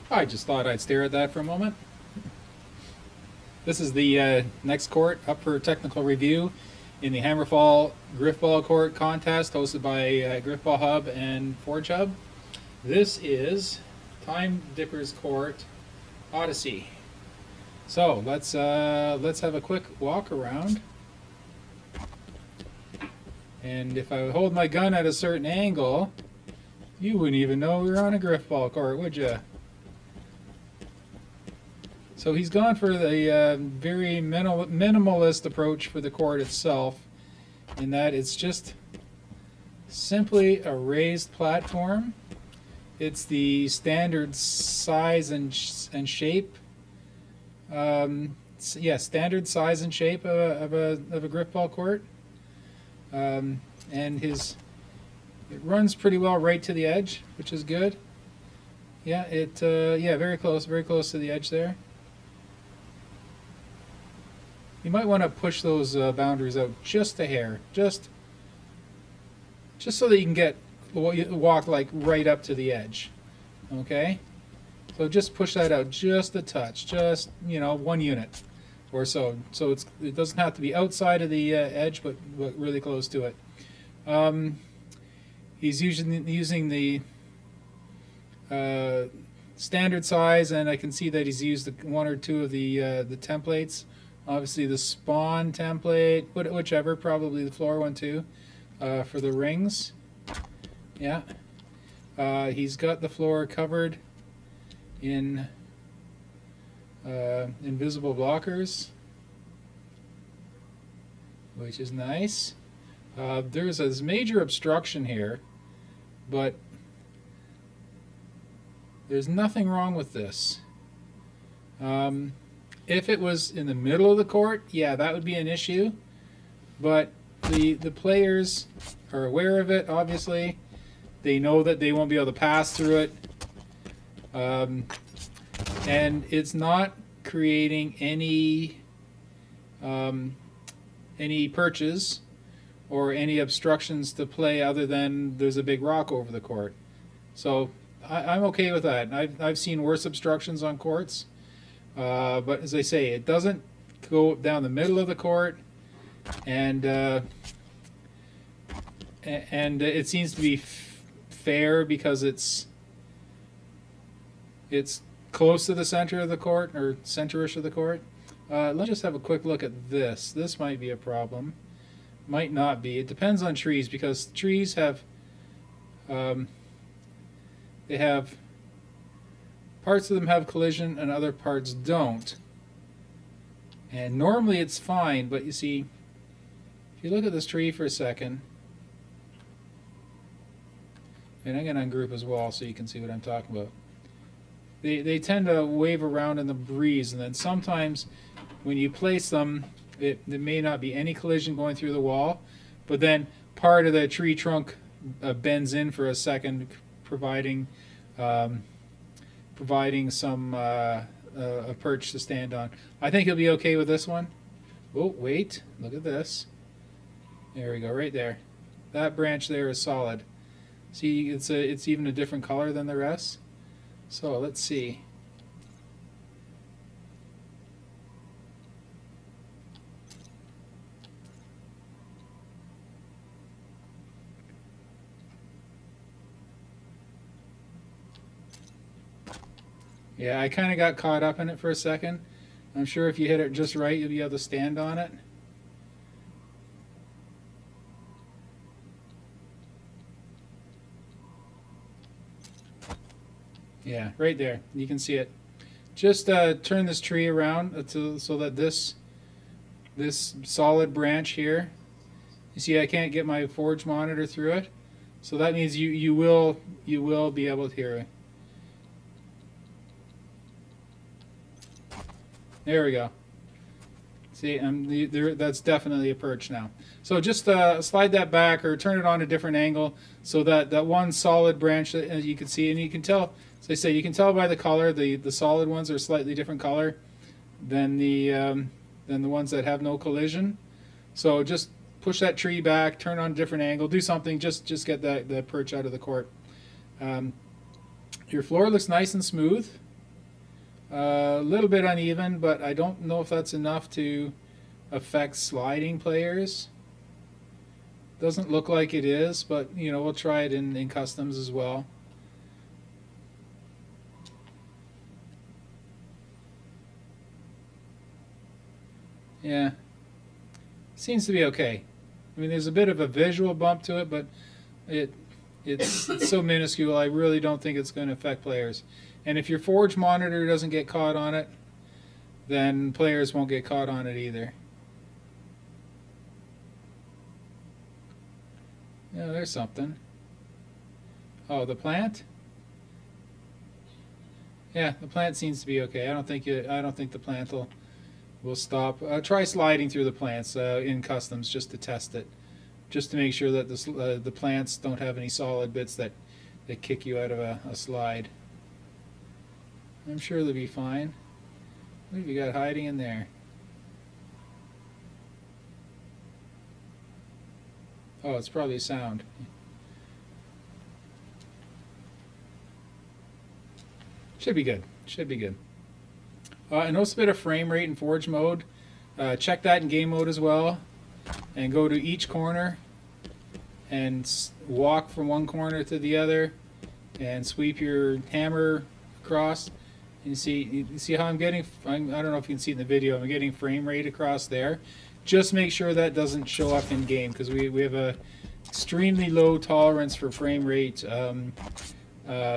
I just thought I'd stare at that for a moment. This is the next court up for technical review in the HAMMERFALL Grifball Court contest hosted by Grifball Hub and Forge Hub. This is TimeDipper's Court Odyssey. So let's have a quick walk around. And if I hold my gun at a certain angle, you wouldn't even know we were on a Grifball court, would you? So he's gone for the very minimalist approach for the court itself, in that it's just simply a raised platform. It's the standard size and shape. Yeah, standard size and shape of a Grifball court, and it runs pretty well right to the edge, which is good. Yeah, yeah, very close to the edge there. You might want to push those boundaries out just a hair, just so that you can walk like right up to the edge. Okay, so just push that out just a touch, just 1 unit or so. So it doesn't have to be outside of the edge, but really close to it. He's using the standard size, and I can see that he's used one or two of the templates. Obviously the spawn template, whichever, probably the floor one too, for the rings. Yeah. He's got the floor covered in invisible blockers, which is nice. There's a major obstruction here, but there's nothing wrong with this. If it was in the middle of the court, yeah, that would be an issue. But the players are aware of it, obviously. They know that they won't be able to pass through it. And it's not creating any perches or any obstructions to play other than there's a big rock over the court. So I'm okay with that. I've seen worse obstructions on courts. But as I say, it doesn't go down the middle of the court, and it seems to be fair because it's close to the center of the court, or center-ish of the court. Let's just have a quick look at this. This might be a problem. Might not be. It depends on trees, because trees have they have parts of them have collision and other parts don't. And normally it's fine, but you see, if you look at this tree for a second, and I'm going to ungroup as well so you can see what I'm talking about. They tend to wave around in the breeze, and then sometimes when you place them, there may not be any collision going through the wall, but then part of the tree trunk bends in for a second, providing some a perch to stand on. I think he'll be okay with this one. Oh, wait, look at this. There we go, right there. That branch there is solid. See, it's even a different color than the rest. So let's see. Yeah, I kind of got caught up in it for a second. I'm sure if you hit it just right, you'll be able to stand on it. Yeah, right there. You can see it. Just turn this tree around so that this solid branch here, you see I can't get my forge monitor through it. So that means you will be able to hear it. There we go. See, that's definitely a perch now. So just slide that back or turn it on a different angle so that one solid branch that you can see, and you can tell, as I say, you can tell by the color, the solid ones are slightly different color than the ones that have no collision. So just push that tree back, turn on a different angle, do something, just get that perch out of the court. Your floor looks nice and smooth. A little bit uneven, but I don't know if that's enough to affect sliding players. Doesn't look like it is, but you know, we'll try it in customs as well. Yeah, seems to be okay. I mean, there's a bit of a visual bump to it, but it it's so minuscule. I really don't think it's going to affect players. And if your forge monitor doesn't get caught on it, then players won't get caught on it either. Yeah, there's something. Oh, the plant? Yeah, the plant seems to be okay. I don't think the plant will stop. Try sliding through the plants in customs just to test it, just to make sure that the plants don't have any solid bits that kick you out of a slide. I'm sure they'll be fine. What have you got hiding in there? Oh, it's probably sound. Should be good. Should be good. I noticed a bit of frame rate in Forge mode. Check that in game mode as well. And go to each corner and walk from one corner to the other and sweep your hammer across. And you see how I'm getting, I don't know if you can see in the video, I'm getting frame rate across there. Just make sure that doesn't show up in game, because we have a extremely low tolerance for frame rate.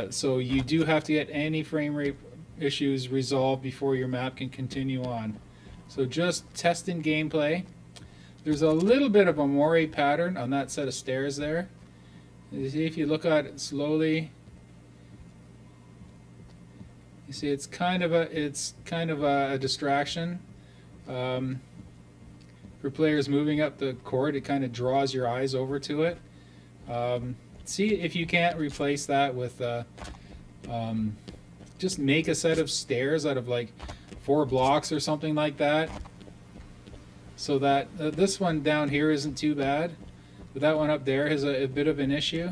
So you do have to get any frame rate issues resolved before your map can continue on. So just test in gameplay. There's a little bit of a moire pattern on that set of stairs there. You see, if you look at it slowly, you see it's kind of a distraction. For players moving up the court, it kind of draws your eyes over to it. See if you can't replace that with just make a set of stairs out of like 4 blocks or something like that, so that this one down here isn't too bad, but that one up there has a bit of an issue.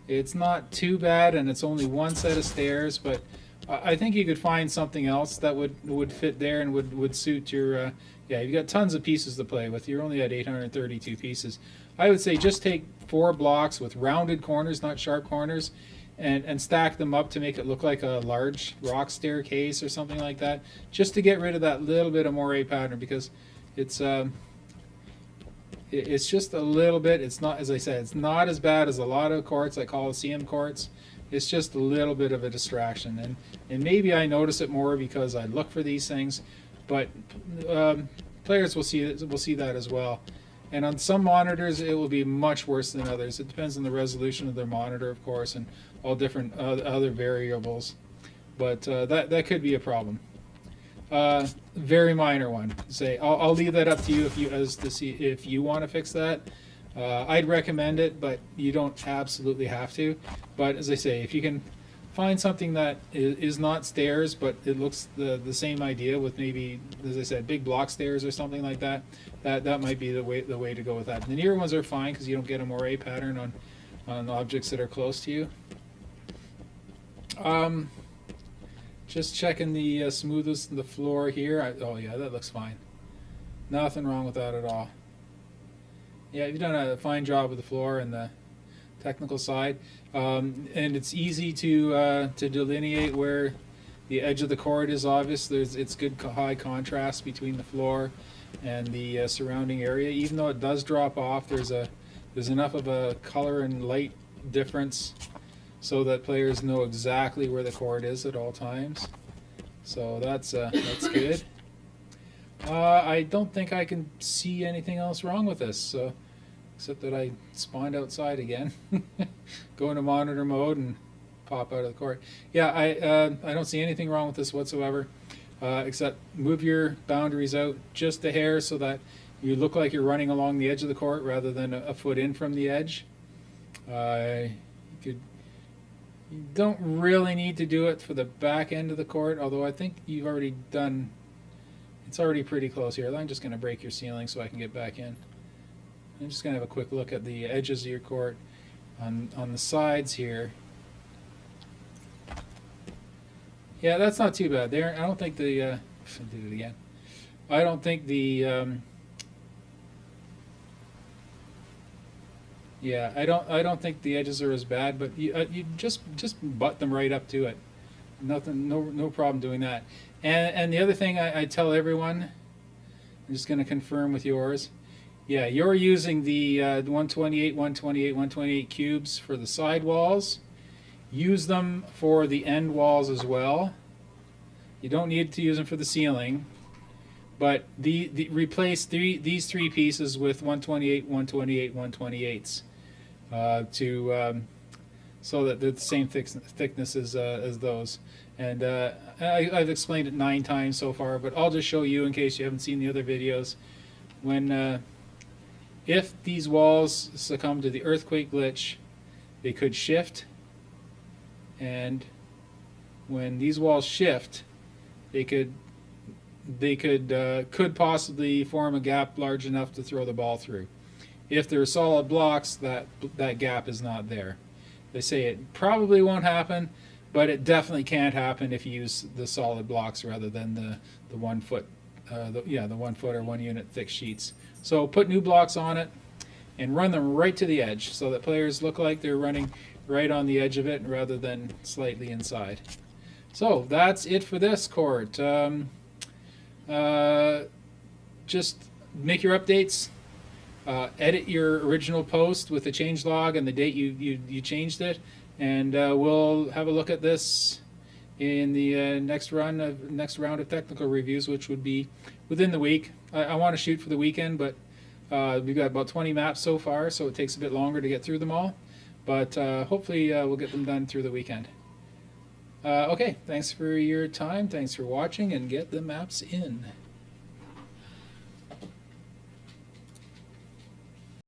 It's not too bad, and it's only one set of stairs, but I think you could find something else that would fit there and would suit your yeah, you've got tons of pieces to play with. You're only at 832 pieces. I would say just take 4 blocks with rounded corners, not sharp corners, and stack them up to make it look like a large rock staircase or something like that, just to get rid of that little bit of moire pattern, because it's just a little bit. It's not, as I said, it's not as bad as a lot of courts like Coliseum courts. It's just a little bit of a distraction, and maybe I notice it more because I look for these things, but players will see that as well. And on some monitors, it will be much worse than others. It depends on the resolution of their monitor, of course, and all different other variables. But that could be a problem. Very minor one. Say, I'll leave that up to you to see if you want to fix that. I'd recommend it, but you don't absolutely have to. But as I say, if you can find something that is not stairs, but it looks the same idea with maybe, as I said, big block stairs or something like that, that might be the way to go with that. And the near ones are fine because you don't get a moire pattern on objects that are close to you. Just checking the smoothness of the floor here. Oh yeah, that looks fine. Nothing wrong with that at all. Yeah, you've done a fine job with the floor and the technical side, and it's easy to delineate where the edge of the court is obvious. It's good high contrast between the floor and the surrounding area. Even though it does drop off, there's enough of a color and light difference so that players know exactly where the court is at all times. So that's good. I don't think I can see anything else wrong with this, so, except that I spawned outside again. Go into monitor mode and pop out of the court. Yeah, I don't see anything wrong with this whatsoever, except move your boundaries out just a hair so that you look like you're running along the edge of the court rather than a foot in from the edge. You don't really need to do it for the back end of the court, although I think you've already done. It's already pretty close here. I'm just going to break your ceiling so I can get back in. I'm just going to have a quick look at the edges of your court on the sides here. Yeah, that's not too bad. There, I don't think the. I did it again. I don't think the. Yeah, I don't. I don't think the edges are as bad, but you just butt them right up to it. Nothing. No problem doing that. And the other thing I tell everyone, I'm just going to confirm with yours. Yeah, you're using the 128, 128, 128 cubes for the side walls. Use them for the end walls as well. You don't need to use them for the ceiling, but replace these three pieces with 128, 128, 128s to so that they're the same thickness as those. And I've explained it 9 times so far, but I'll just show you in case you haven't seen the other videos. When if these walls succumb to the earthquake glitch, they could shift, and when these walls shift, they could could possibly form a gap large enough to throw the ball through. If they're solid blocks, that gap is not there. They say it probably won't happen, but it definitely can't happen if you use the solid blocks rather than the 1 foot, the 1 foot or 1 unit thick sheets. So put new blocks on it and run them right to the edge so that players look like they're running right on the edge of it rather than slightly inside. So that's it for this court. Just make your updates. Edit your original post with the change log and the date you changed it, and we'll have a look at this in the next round of technical reviews, which would be within the week. I want to shoot for the weekend, but we've got about 20 maps so far, so it takes a bit longer to get through them all. But hopefully we'll get them done through the weekend. Okay, thanks for your time. Thanks for watching, and get the maps in.